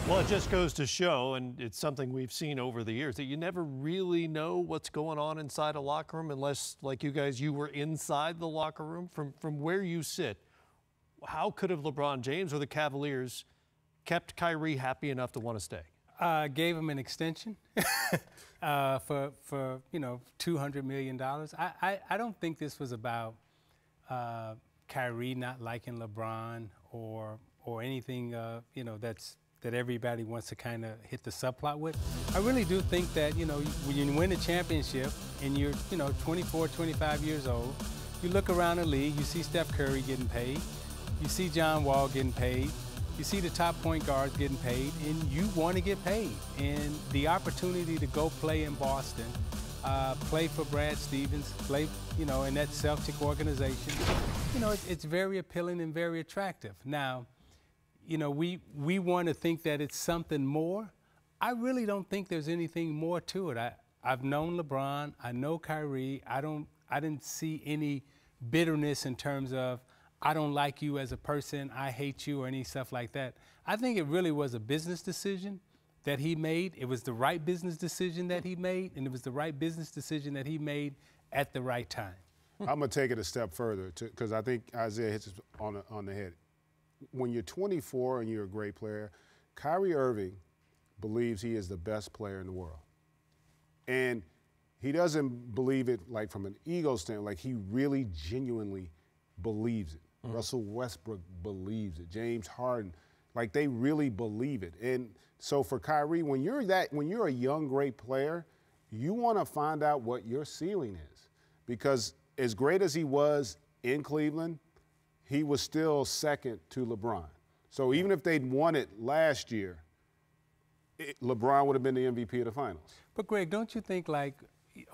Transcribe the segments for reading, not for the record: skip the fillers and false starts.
Well, it just goes to show, and it's something we've seen over the years, that you never really know what's going on inside a locker room unless, like you guys, you were inside the locker room. From where you sit, how could have LeBron James or the Cavaliers kept Kyrie happy enough to want to stay? Gave him an extension for $200 million. I don't think this was about Kyrie not liking LeBron or anything that everybody wants to kind of hit the subplot with. I really do think that, when you win a championship and you're, 24, 25 years old, you look around the league, you see Steph Curry getting paid, you see John Wall getting paid, you see the top point guards getting paid, and you want to get paid. And the opportunity to go play in Boston, play for Brad Stevens, play, in that Celtic organization, it's very appealing and very attractive. Now, we want to think that it's something more. I really don't think there's anything more to it. I've known LeBron, I know Kyrie. I didn't see any bitterness in terms of I don't like you as a person, I hate you, or any stuff like that. I think it really was a business decision that he made. It was the right business decision that he made, and it was the right business decision that he made at the right time. I'm going to take it a step further because I think Isiah hits it on the head. When you're 24 and you're a great player, Kyrie Irving believes he is the best player in the world. And he doesn't believe it like from an ego standpoint, like he really genuinely believes it. Russell Westbrook believes it. James Harden, like they really believe it. And so for Kyrie, when you're a young, great player, you want to find out what your ceiling is. Because as great as he was in Cleveland, he was still second to LeBron. So even if they'd won it last year, LeBron would have been the MVP of the finals. But Greg, don't you think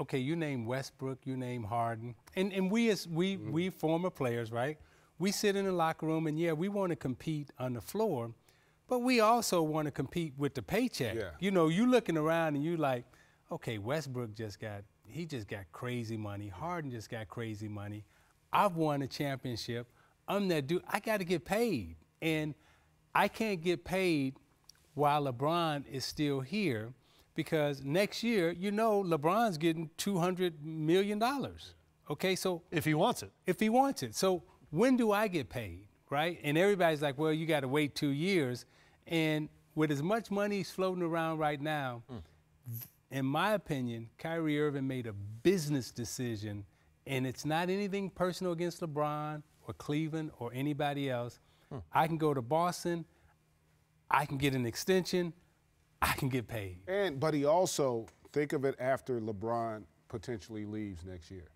okay, you name Westbrook, you name Harden, and we former players, right? We sit in the locker room and we want to compete on the floor, but we also want to compete with the paycheck. Yeah. You looking around and you like, okay, Westbrook just got crazy money. Harden just got crazy money. I've won a championship. I'm that dude. I got to get paid, and I can't get paid while LeBron is still here, because next year, LeBron's getting $200 million. Okay, so if he wants it. If he wants it. So when do I get paid, right? And everybody's like, well, you got to wait 2 years. And with as much money floating around right now, in my opinion, Kyrie Irving made a business decision, and it's not anything personal against LeBron or Cleveland or anybody else. I can go to Boston, I can get an extension, I can get paid. But he also, think of it after LeBron potentially leaves next year.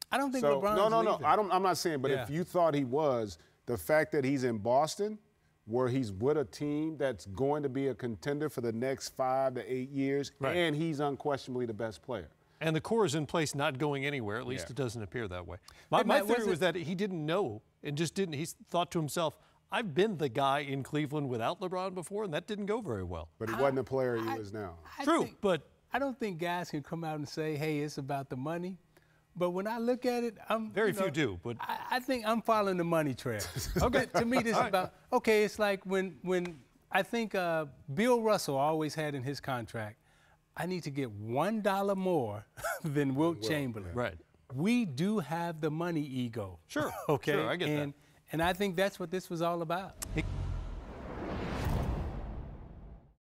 I don't think LeBron's leaving. I'm not saying, but if you thought he was, the fact that he's in Boston, where he's with a team that's going to be a contender for the next 5 to 8 years, and he's unquestionably the best player. And the core is in place, not going anywhere. At least it doesn't appear that way. My theory was that he didn't know and just didn't. He thought to himself, I've been the guy in Cleveland without LeBron before, and that didn't go very well. But he wasn't the player he is now. True, but I don't think guys can come out and say, hey, it's about the money. But when I look at it, very few do. But I think I'm following the money trail. Okay, to me, this is about, okay, it's like when I think Bill Russell always had in his contract, I need to get $1 more than Wilt Chamberlain. Right. We do have the money ego. Sure. Okay. Sure, I get that. And I think that's what this was all about.